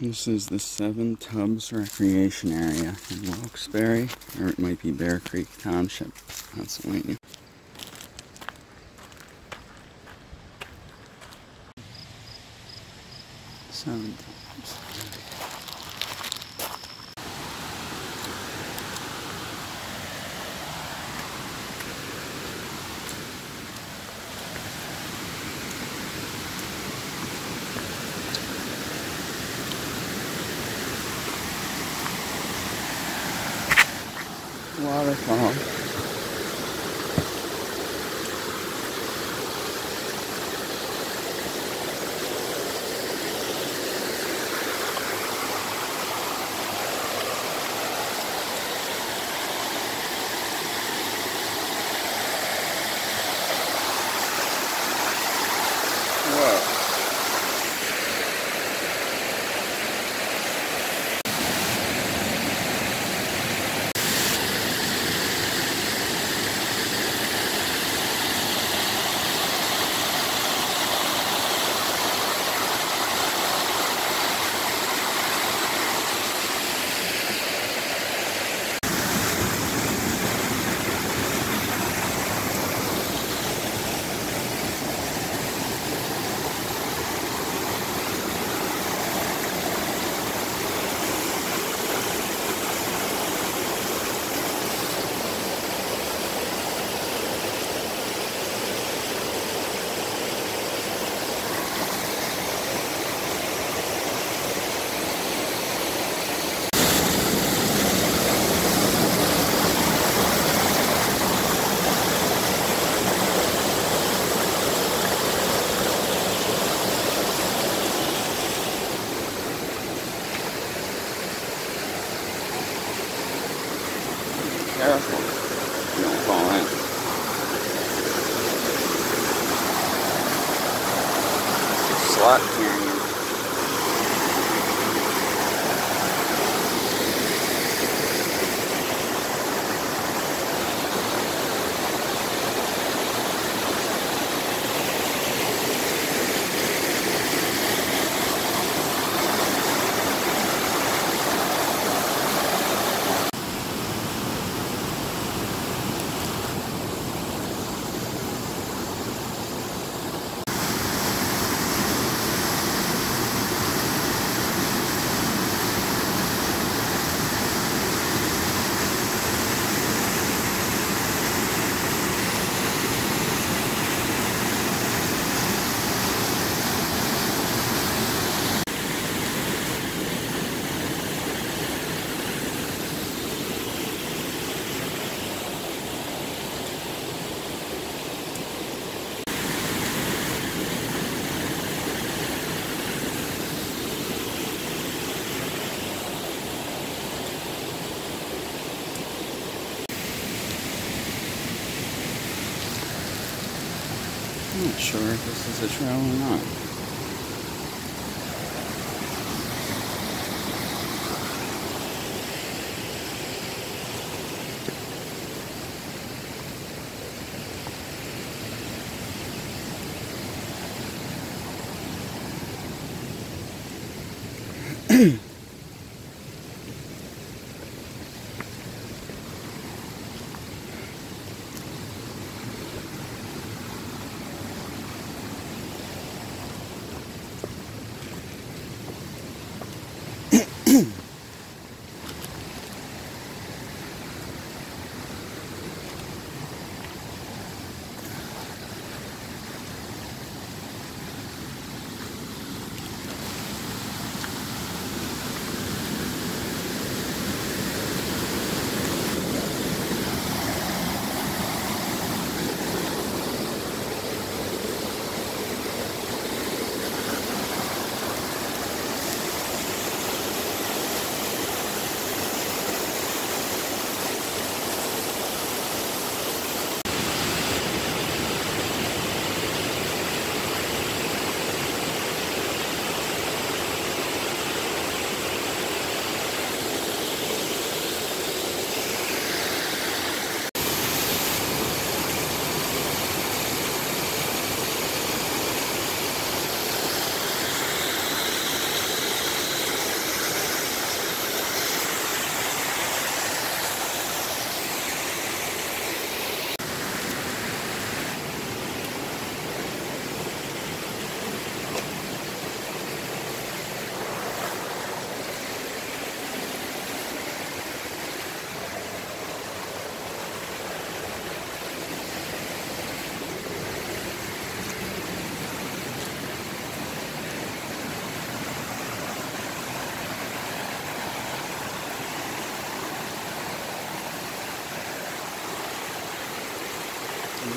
This is the Seven Tubs Recreation Area in Wilkes-Barre, or it might be Bear Creek Township, Pennsylvania. Seven Tubs. Waterfall. Whoa. Careful, you don't fall in. Slot canyon. I'm not sure if this is a trail or not.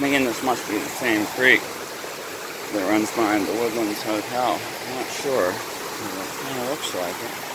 thinking this must be the same creek that runs behind the Woodlands Hotel. I'm not sure, but it kind of looks like it.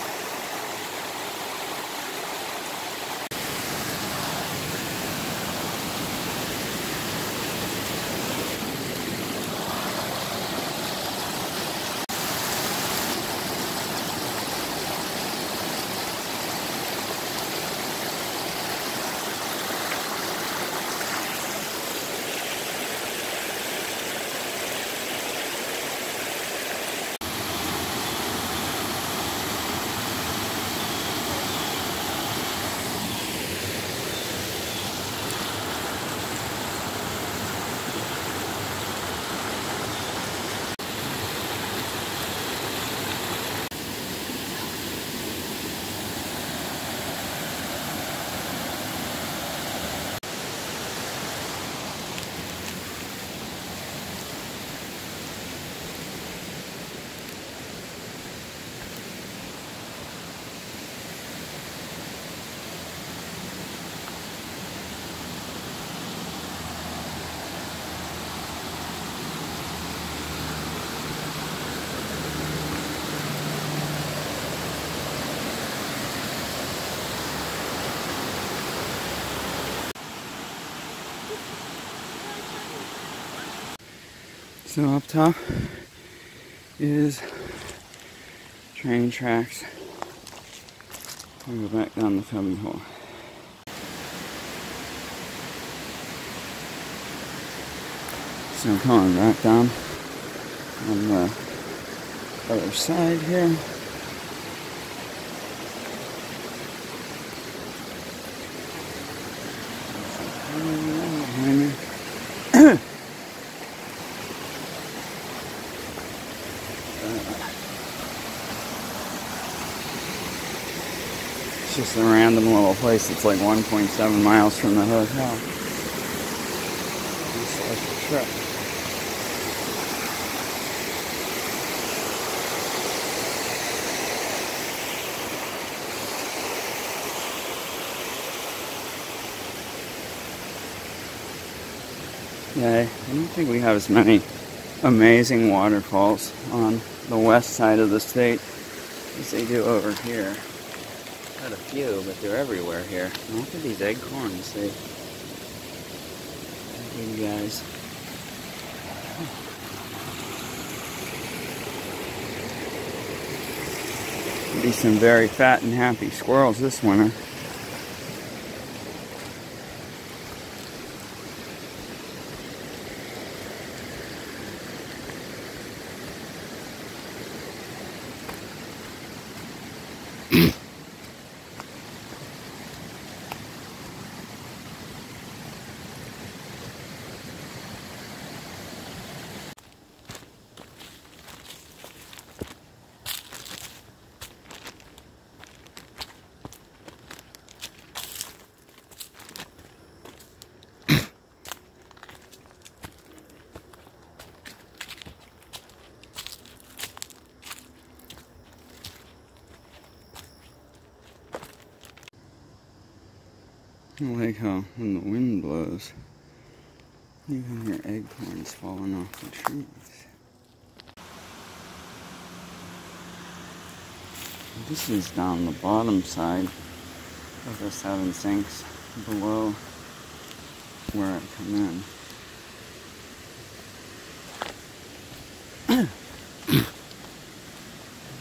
So up top is train tracks. We'll go back down the cubby hole. So I'm coming back down on the other side here. It's just a random little place. It's like 1.7 miles from the hotel. Just like a trip. Yeah, I don't think we have as many amazing waterfalls on the west side of the state as they do over here. Got a few, but they're everywhere here. Look at these acorns they give you guys. There'll be some very fat and happy squirrels this winter. I like how when the wind blows, you can hear acorns falling off the trees. This is down the bottom side of the Seven Sinks, below where I come in.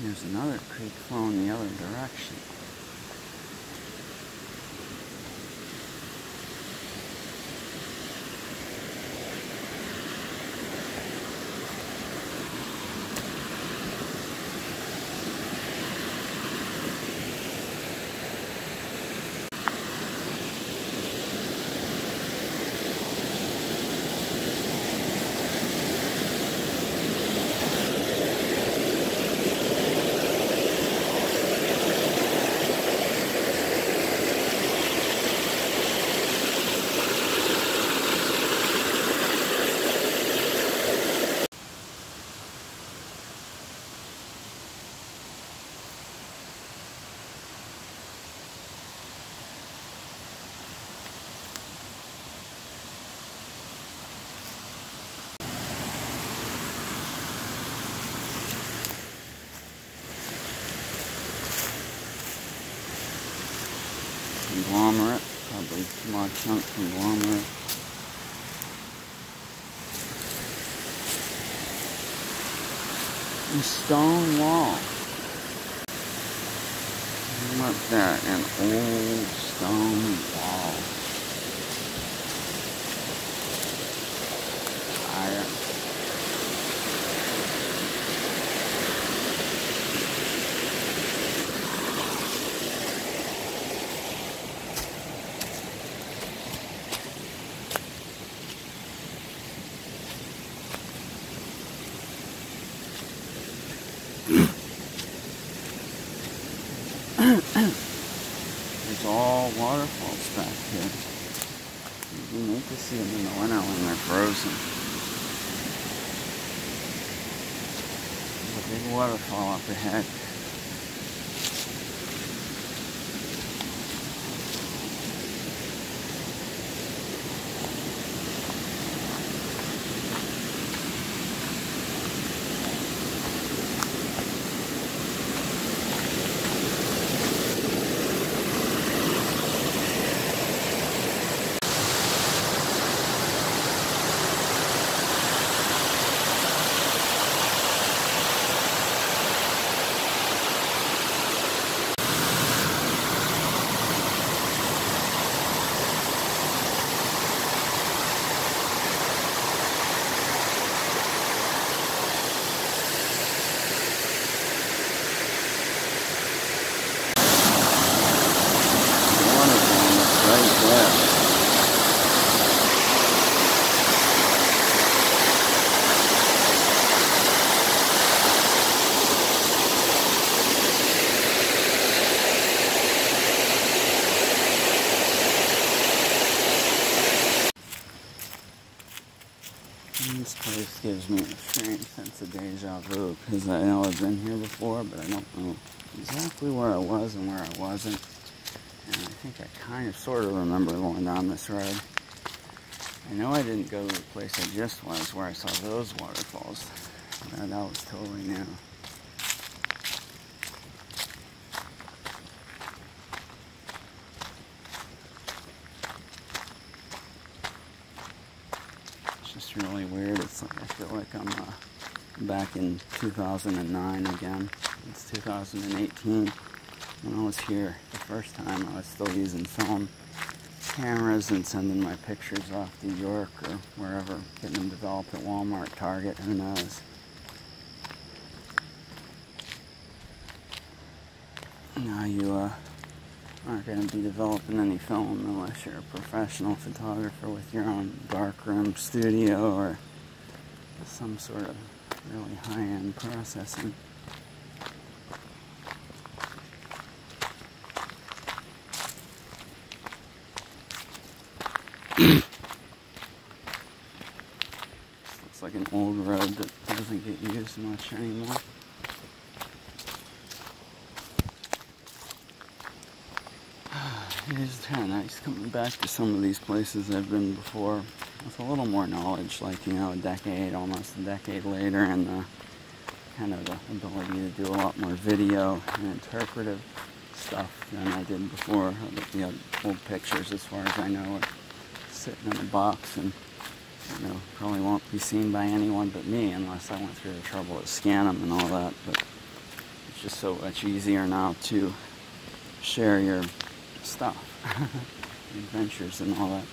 There's another creek flowing the other direction. conglomerate, probably large chunk conglomerate. A stone wall. Look at that, an old stone wall. Iron. There's all waterfalls back here. You need to see them in the winter when they're frozen. There's a big waterfall up ahead. This place gives me a strange sense of deja vu, because I know I've been here before, but I don't know exactly where I was and where I wasn't. And I think I kind of sort of remember going down this road. I know I didn't go to the place I just was, where I saw those waterfalls. That was totally new. It's really weird. It's like I feel like I'm back in 2009 again. It's 2018. When I was here the first time, I was still using film cameras and sending my pictures off to York or wherever, getting them developed at Walmart, Target, who knows. Now you aren't going to be developing any film unless you're a professional photographer with your own darkroom studio or some sort of really high-end processing. This looks like an old road that doesn't get used much anymore. It is kind of nice coming back to some of these places I've been before with a little more knowledge, like, you know, almost a decade later, and kind of the ability to do a lot more video and interpretive stuff than I did before. The old pictures, as far as I know, are sitting in a box and, you know, probably won't be seen by anyone but me unless I went through the trouble to scan them and all that. But it's just so much easier now to share your stuff, adventures and all that.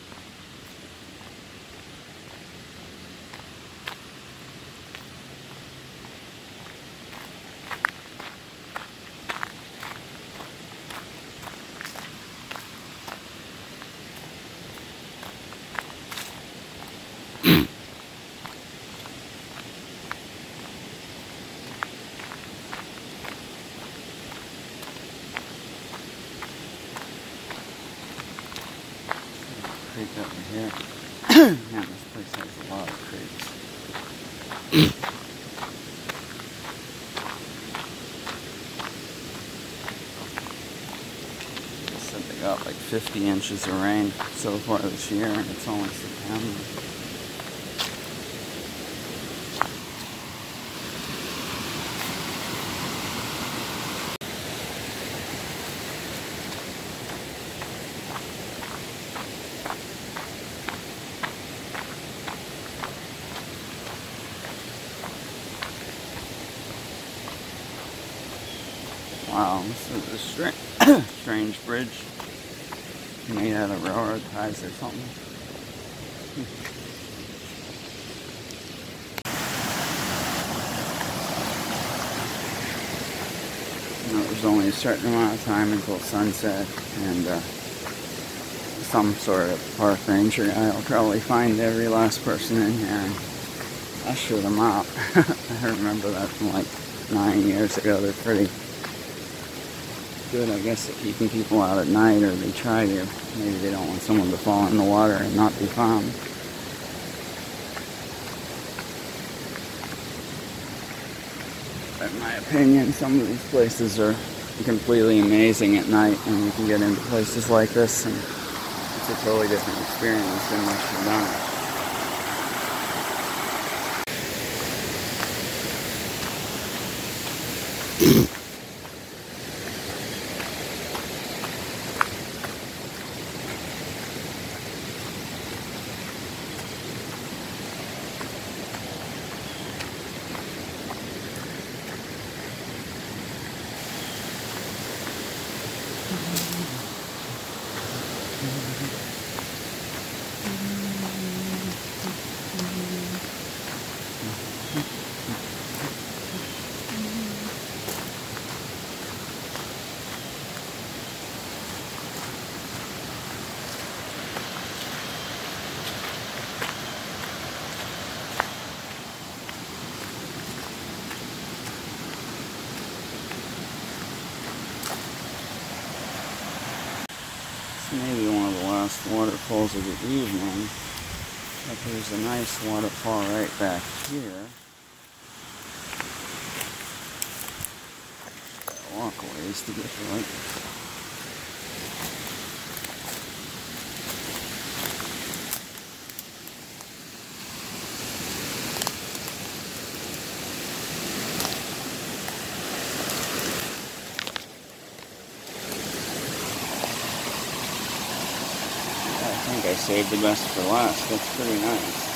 Creek over here. Man, this place has a lot of creeks. They said they got like 50 inches of rain so far this year, and it's only September. Wow, this is a strange bridge made out of railroad ties or something. You know, there's only a certain amount of time until sunset, and some sort of park ranger guy will probably find every last person in here and usher them out. I remember that from like 9 years ago. They're pretty good, I guess, at keeping people out at night, or they try to. Maybe they don't want someone to fall in the water and not be found. In my opinion, some of these places are completely amazing at night, and you can get into places like this, and it's a totally different experience than what you've done. Maybe one of the last waterfalls of the evening, but there's a nice waterfall right back here. Gotta walk a ways to get to it. I think I saved the best for last. That's pretty nice.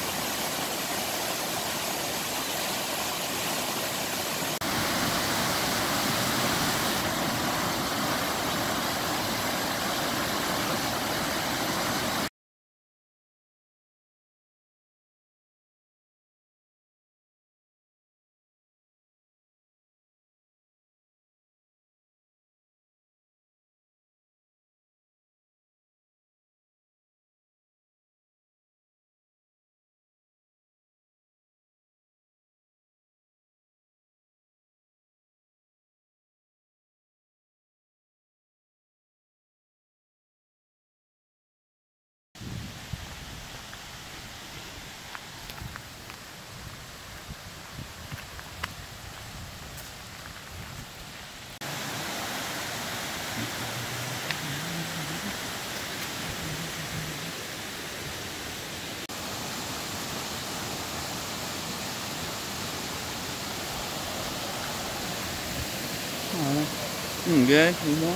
Good. You know?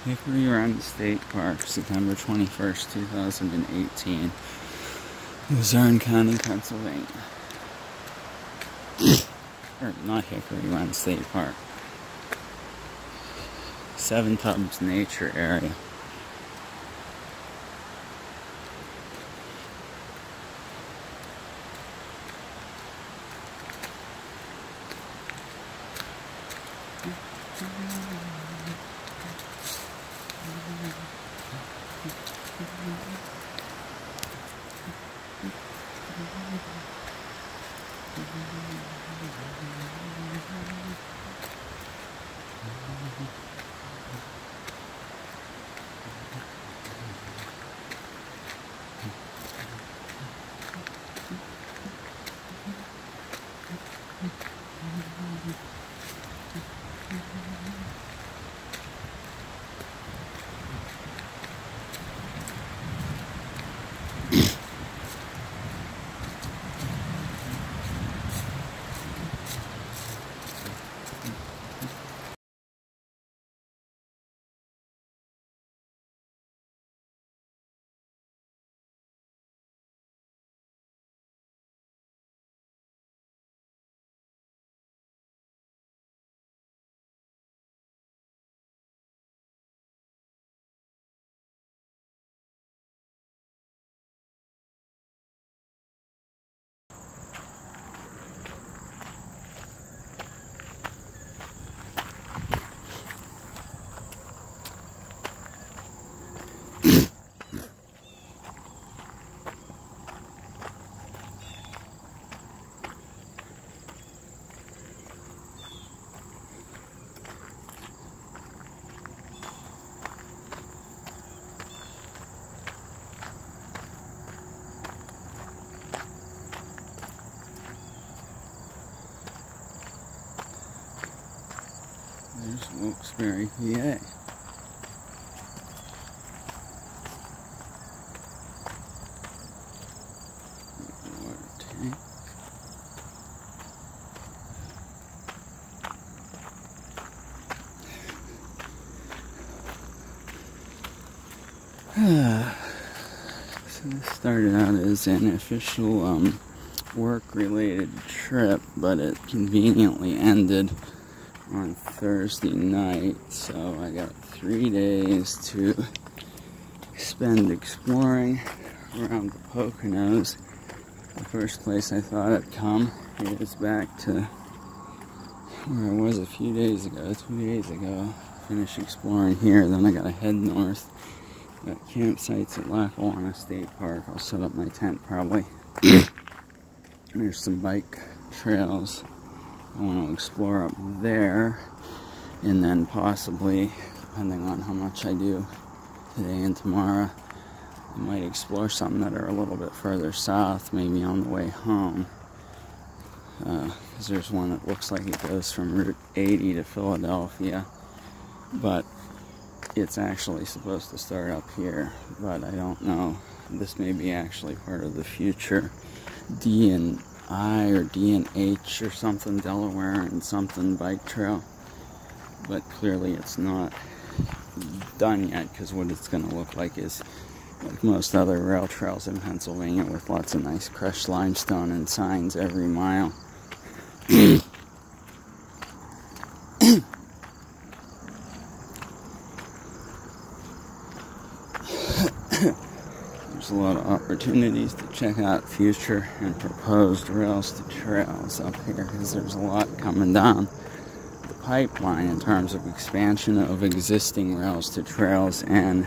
Hickory Run State Park, September 21st, 2018, Luzerne County, Pennsylvania. Or not Hickory Run State Park. Seven Tubs Nature Area. There's Wilkes-Barre, PA. Water tank. So this started out as an official work-related trip, but it conveniently ended on Thursday night, so I got 3 days to spend exploring around the Poconos. The first place I thought I'd come is back to where I was a few days ago, 2 days ago. Finished exploring here, then I gotta head north. Got campsites at Lackawanna State Park. I'll set up my tent probably. There's some bike trails I want to explore up there, and then possibly, depending on how much I do today and tomorrow, I might explore some that are a little bit further south, maybe on the way home. Because there's one that looks like it goes from Route 80 to Philadelphia, but it's actually supposed to start up here, but I don't know. This may be actually part of the future D&I or D&H or something, Delaware and something bike trail, but clearly it's not done yet, because what it's going to look like is like most other rail trails in Pennsylvania, with lots of nice crushed limestone and signs every mile. There's a lot of opportunities to check out future and proposed rails to trails up here, because there's a lot coming down the pipeline in terms of expansion of existing rails to trails and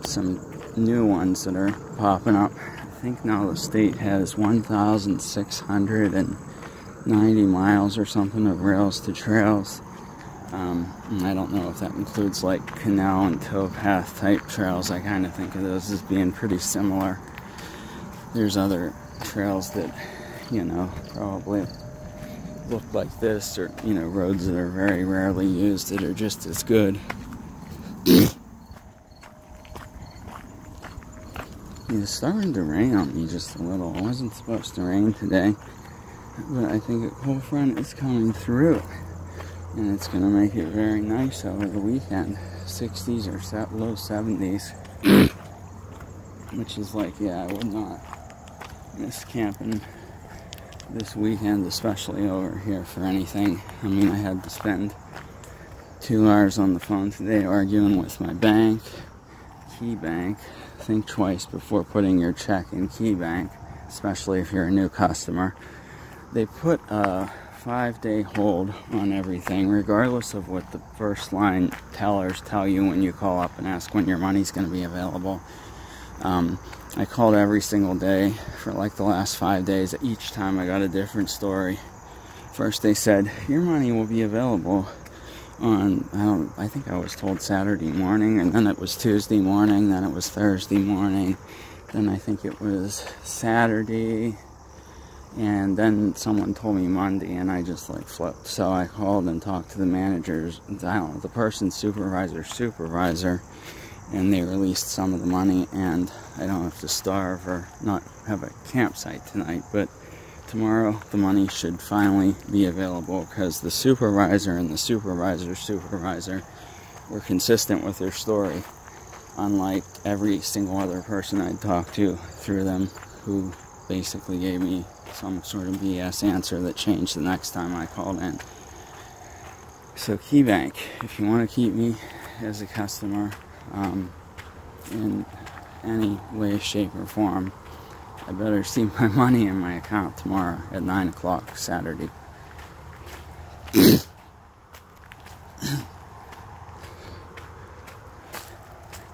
some new ones that are popping up. I think now the state has 1,690 miles or something of rails to trails. I don't know if that includes like canal and towpath type trails. I kind of think of those as being pretty similar. There's other trails that, you know, probably look like this, or, you know, roads that are very rarely used that are just as good. It's starting to rain on me just a little. It wasn't supposed to rain today, but I think a cold front is coming through, and it's going to make it very nice over the weekend. 60s or low 70s, which is like, yeah, I would not miss camping this weekend, especially over here, for anything. I mean, I had to spend 2 hours on the phone today arguing with my bank, KeyBank. Think twice before putting your check in KeyBank, especially if you're a new customer. They put a 5-day hold on everything, regardless of what the first line tellers tell you when you call up and ask when your money's going to be available. I called every single day for like the last 5 days. Each time I got a different story. First they said, your money will be available on, I think I was told Saturday morning, and then it was Tuesday morning, then it was Thursday morning, then I think it was Saturday, and then someone told me Monday, and I just like flipped. So I called and talked to the managers, I don't know, the person's supervisor, and they released some of the money, and I don't have to starve or not have a campsite tonight, but tomorrow the money should finally be available, because the supervisor and the supervisor's supervisor were consistent with their story, unlike every single other person I'd talked to through them, who basically gave me some sort of BS answer that changed the next time I called in. So KeyBank, if you want to keep me as a customer in any way, shape, or form, I better see my money in my account tomorrow at 9 o'clock Saturday.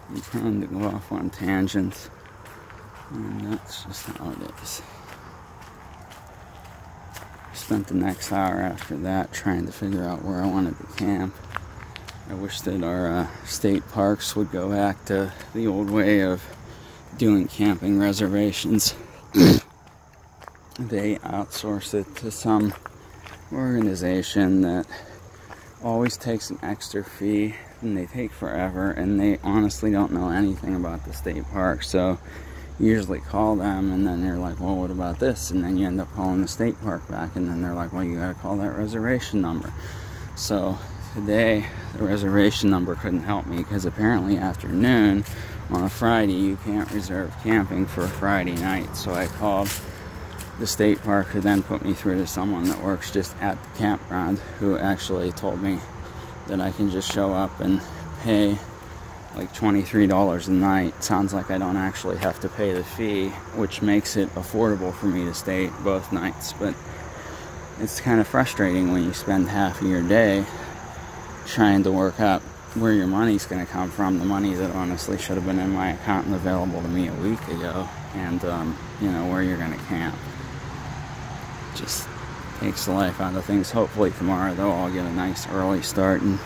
I'm prone to go off on tangents, and that's just how it is. I spent the next hour after that trying to figure out where I wanted to camp. I wish that our state parks would go back to the old way of doing camping reservations. They outsource it to some organization that always takes an extra fee, and they take forever, and they honestly don't know anything about the state park. So you usually call them, and then they're like, well, what about this? And then you end up calling the state park back, and then they're like, well, you gotta call that reservation number. So today the reservation number couldn't help me, because apparently after noon on a Friday, you can't reserve camping for a Friday night. So I called the state park, who then put me through to someone that works just at the campground, who actually told me that I can just show up and pay like $23 a night. Sounds like I don't actually have to pay the fee, which makes it affordable for me to stay both nights. But it's kind of frustrating when you spend half of your day trying to work out where your money's going to come from, the money that honestly should have been in my account and available to me a week ago, and you know, where you're going to camp. Just takes the life out of things. Hopefully tomorrow, though, I'll get a nice early start and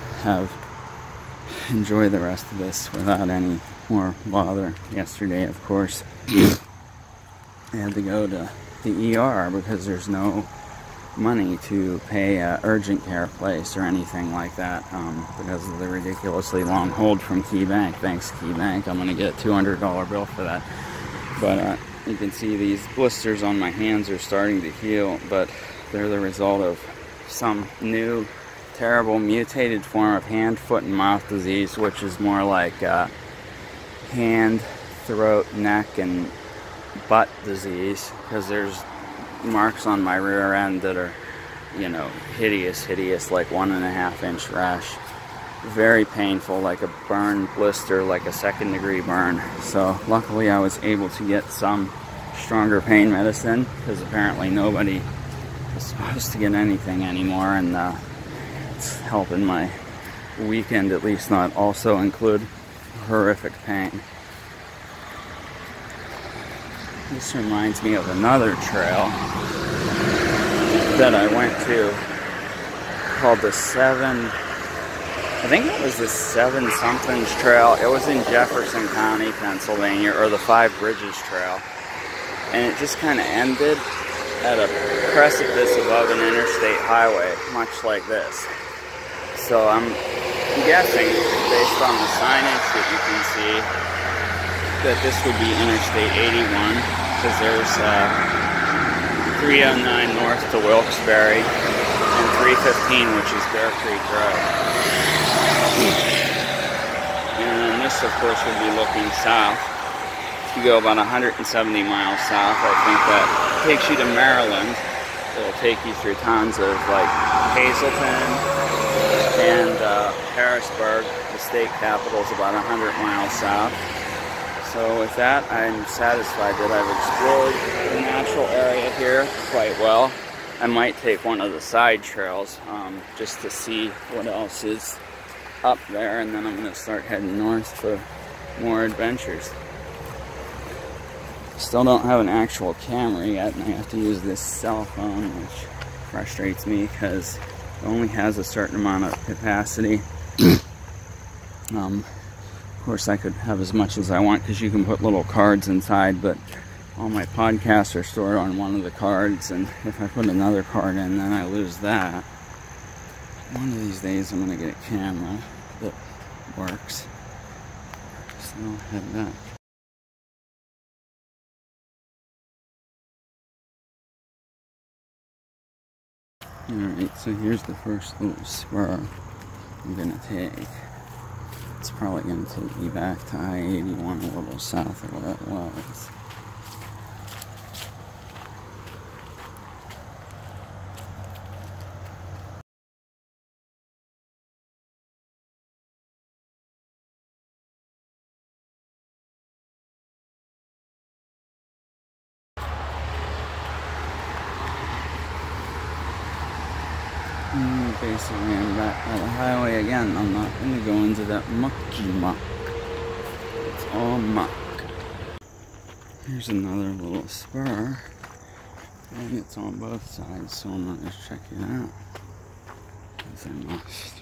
enjoy the rest of this without any more bother. Yesterday, of course, I had to go to the ER because there's no money to pay an urgent care place or anything like that, because of the ridiculously long hold from Key Bank. Thanks, Key Bank. I'm going to get a $200 bill for that. But you can see these blisters on my hands are starting to heal, but they're the result of some new terrible mutated form of hand, foot, and mouth disease, which is more like hand, throat, neck, and butt disease, because there's marks on my rear end that are, you know, hideous, like 1.5-inch rash. Very painful, like a burn blister, like a 2nd-degree burn. So luckily I was able to get some stronger pain medicine, because apparently nobody is supposed to get anything anymore, and it's helping my weekend at least not also include horrific pain. This reminds me of another trail that I went to called the I think it was the 7-somethings trail. It was in Jefferson County, Pennsylvania, or the 5 Bridges Trail. And it just kind of ended at a precipice above an interstate highway, much like this. So I'm guessing, based on the signage that you can see, that this would be Interstate 81, because there's 309 north to Wilkes-Barre and 315, which is Bear Creek Road. And then this, of course, would be looking south. If you go about 170 miles south, I think that takes you to Maryland. It'll take you through towns of like Hazleton and Harrisburg. The state capital is about 100 miles south. So with that, I'm satisfied that I've explored the natural area here quite well. I might take one of the side trails just to see what else is up there, and then I'm going to start heading north for more adventures. Still don't have an actual camera yet, and I have to use this cell phone, which frustrates me because it only has a certain amount of capacity. Of course, I could have as much as I want because you can put little cards inside, but all my podcasts are stored on one of the cards, and if I put another card in, then I lose that. One of these days I'm going to get a camera that works. So I'll head back. Alright, so here's the first little spur I'm going to take. It's probably going to take me back to I-81 a little south of where it was. Basically, I'm back by the highway again. I'm not going to go into that mucky muck. It's all muck. Here's another little spur, and it's on both sides, so I'm going to check it out, as I must.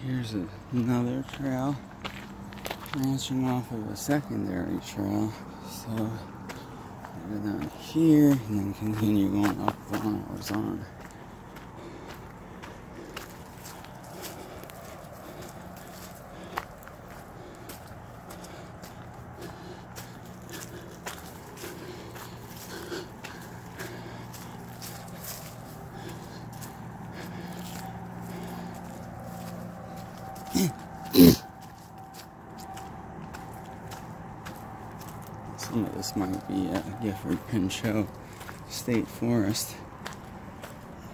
Here's another trail branching off of a secondary trail. So go down here and then continue going up the one I was on. Some of this might be Gifford Pinchot State Forest.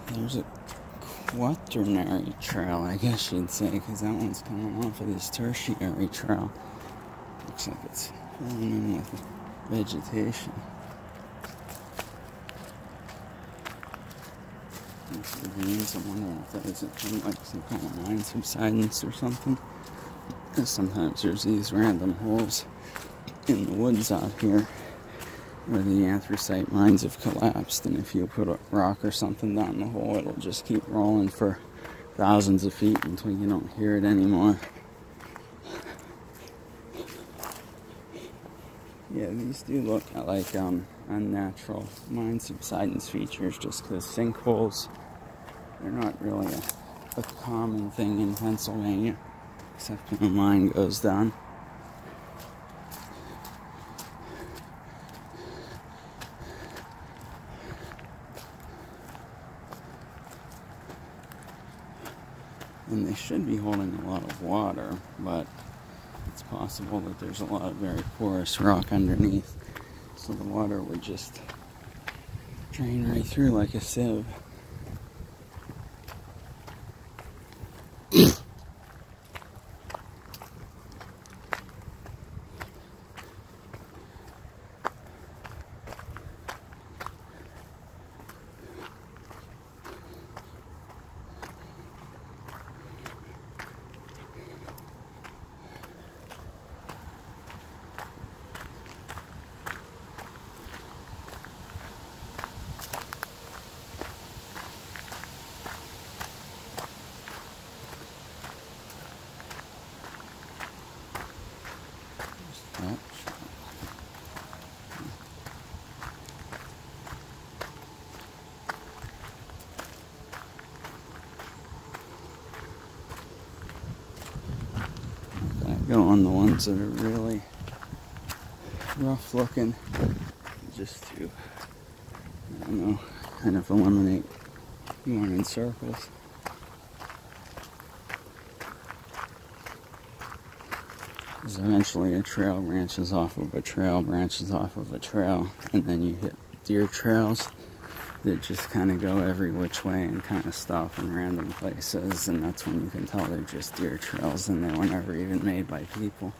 There's a quaternary trail, I guess you'd say, because that one's coming off of this tertiary trail. Looks like it's filling in with vegetation. These ravines, I'm wondering if that isn't from like some kind of mine subsidence or something. Because sometimes there's these random holes in the woods out here where the anthracite mines have collapsed, and if you put a rock or something down the hole, it'll just keep rolling for thousands of feet until you don't hear it anymore. Yeah, these do look like unnatural mine subsidence features, just because sinkholes, they're not really a common thing in Pennsylvania, except when a mine goes down. And they should be holding a lot of water, but it's possible that there's a lot of very porous rock underneath, so the water would just drain right through like a sieve. Go on the ones that are really rough looking, just to, I don't know, kind of eliminate going in circles. Because eventually a trail branches off of a trail, branches off of a trail, and then you hit deer trails that just kind of go every which way and kind of stop in random places, and that's when you can tell they're just deer trails and they were never even made by people.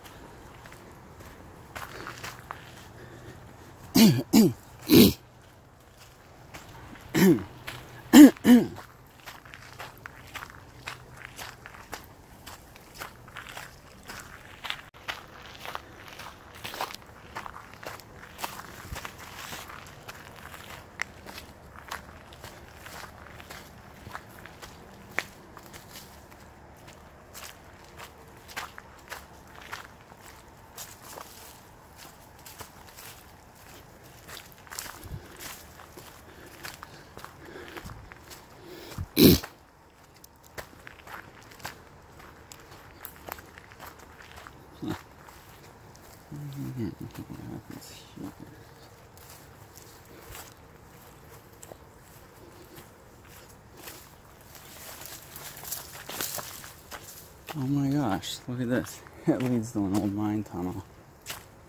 Oh my gosh, look at this. It leads to an old mine tunnel.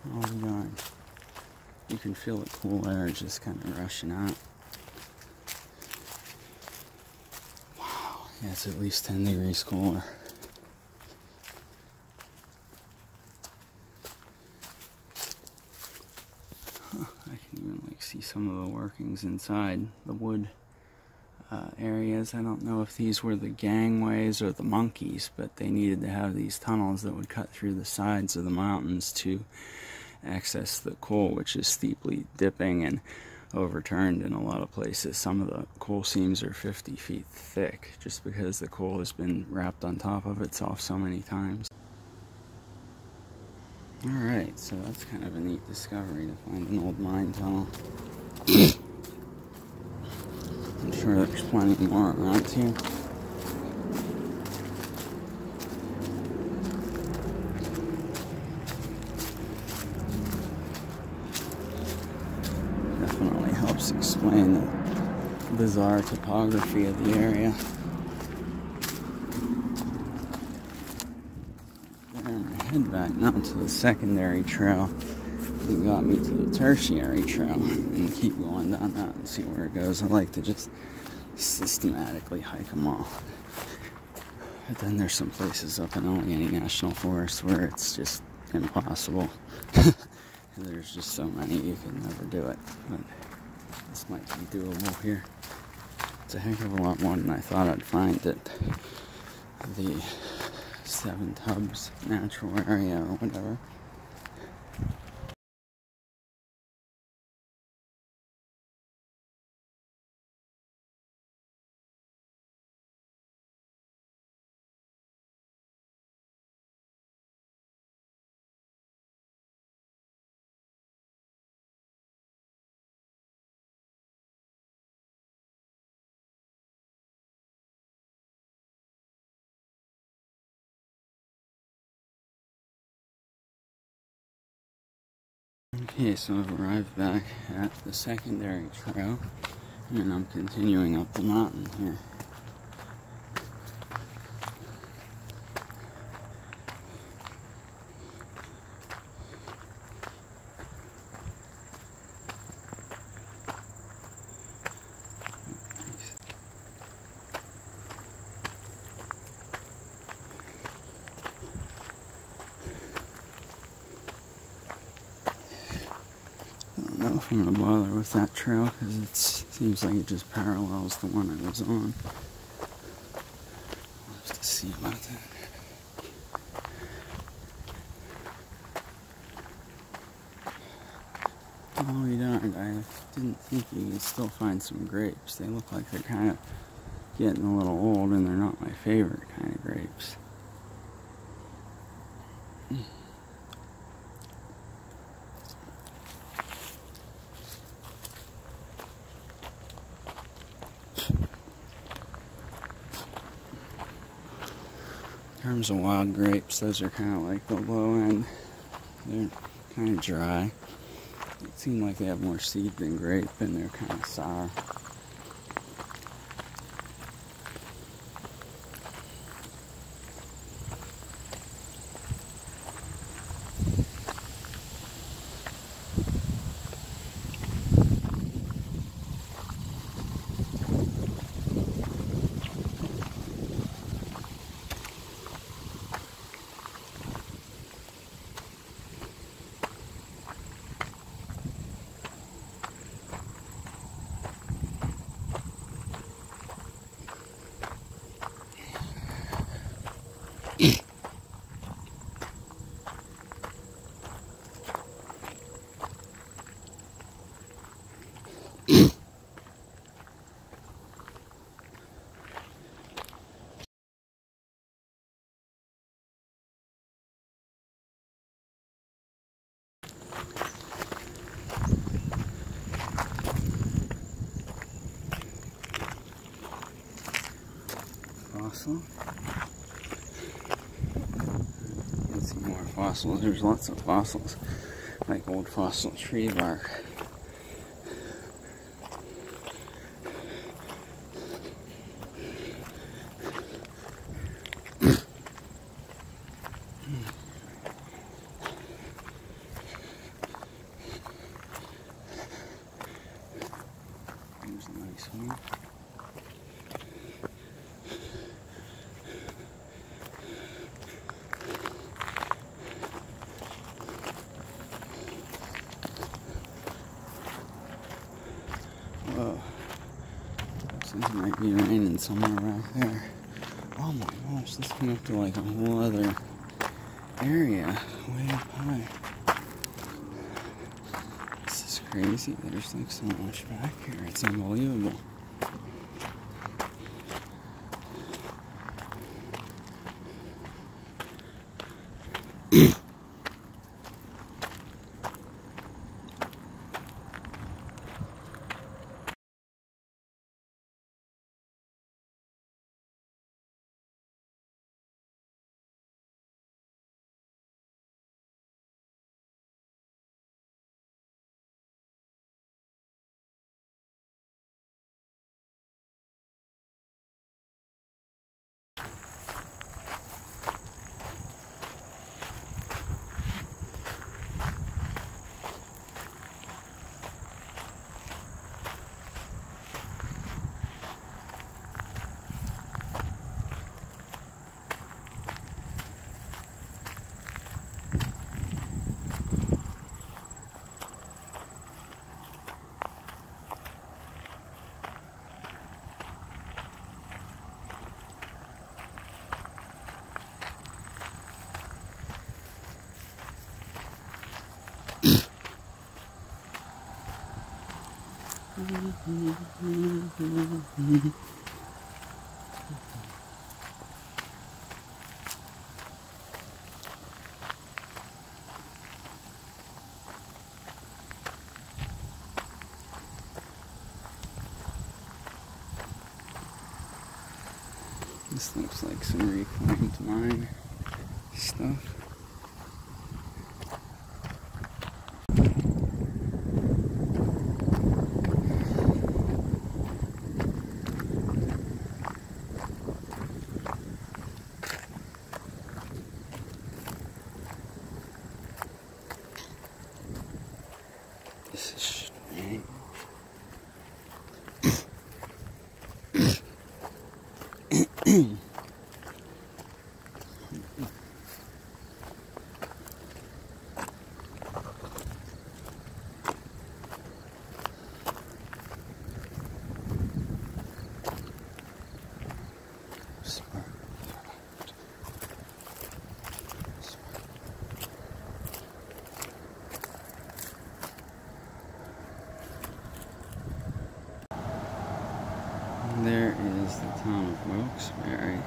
Oh my god. You can feel the cool air just kind of rushing out. Wow, yeah, it's at least 10 degrees cooler. I can even like see some of the workings inside the wood areas. I don't know if these were the gangways or the monkeys, but they needed to have these tunnels that would cut through the sides of the mountains to access the coal, which is steeply dipping and overturned in a lot of places. Some of the coal seams are 50 feet thick just because the coal has been wrapped on top of itself so many times. Alright, so that's kind of a neat discovery to find an old mine tunnel. I'm sure there's plenty more around here. Definitely helps explain the bizarre topography of the area. I'm gonna head back now to the secondary trail it got me to the tertiary trail and keep going down that and see where it goes. I like to just systematically hike them all. But then there's some places up in Allegheny National Forest where it's just impossible. There's just so many you can never do it. But this might be doable here. It's a heck of a lot more than I thought I'd find at the Seven Tubs Natural Area or whatever. Okay, so I've arrived back at the secondary trail, and I'm continuing up the mountain here. I don't know if I'm going to bother with that trail because it seems like it just parallels the one I was on. We'll have to see about that. Oh, you darned. I didn't think you could still find some grapes. They look like they're kind of getting a little old, and they're not my favorite kind of grapes. In terms of wild grapes, those are kind of like the low end. They're kind of dry. They seem like they have more seed than grape, and they're kind of sour. Fossil. Let's see more fossils. There's lots of fossils, like old fossil tree bark. There's a nice one. Whoa. Looks like it might be raining somewhere back there. Oh my gosh, this went up to like a whole other area way up high. This is crazy. There's like so much back here. It's unbelievable. This looks like some reclaimed mine stuff. This is strange. There is the town of Wilkes-Barre.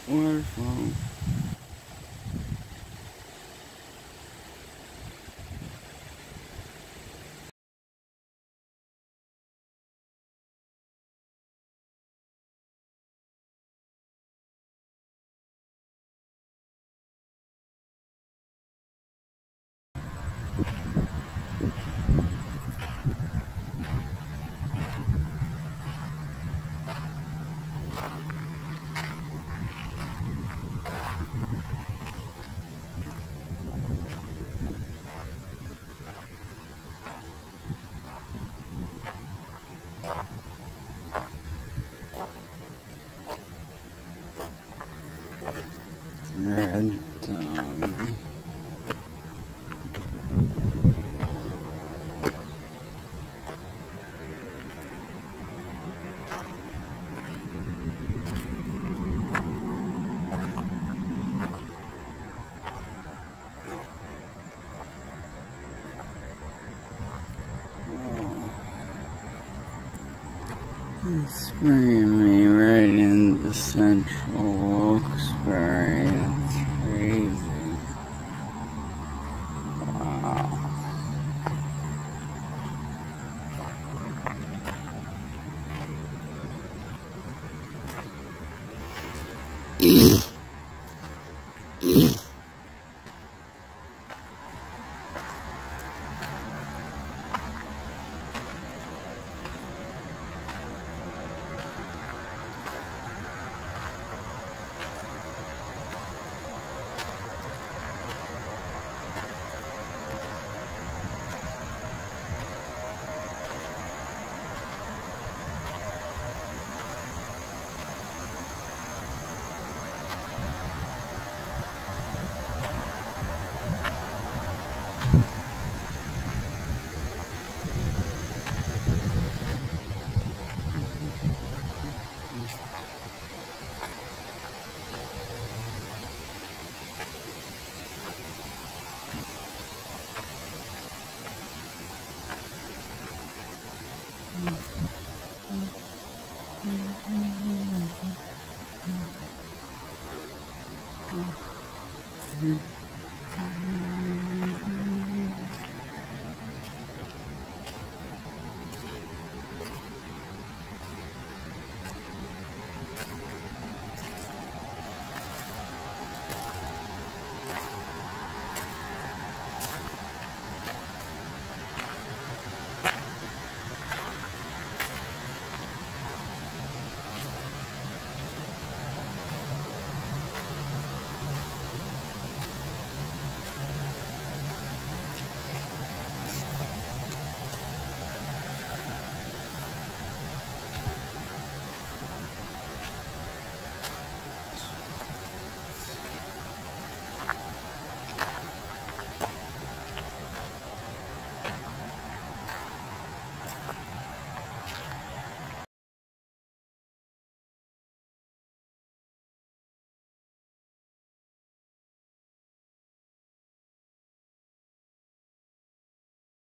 Waterfall. Red dog. It's bringing me right into central Wilkes-Barre. It's crazy. Wow.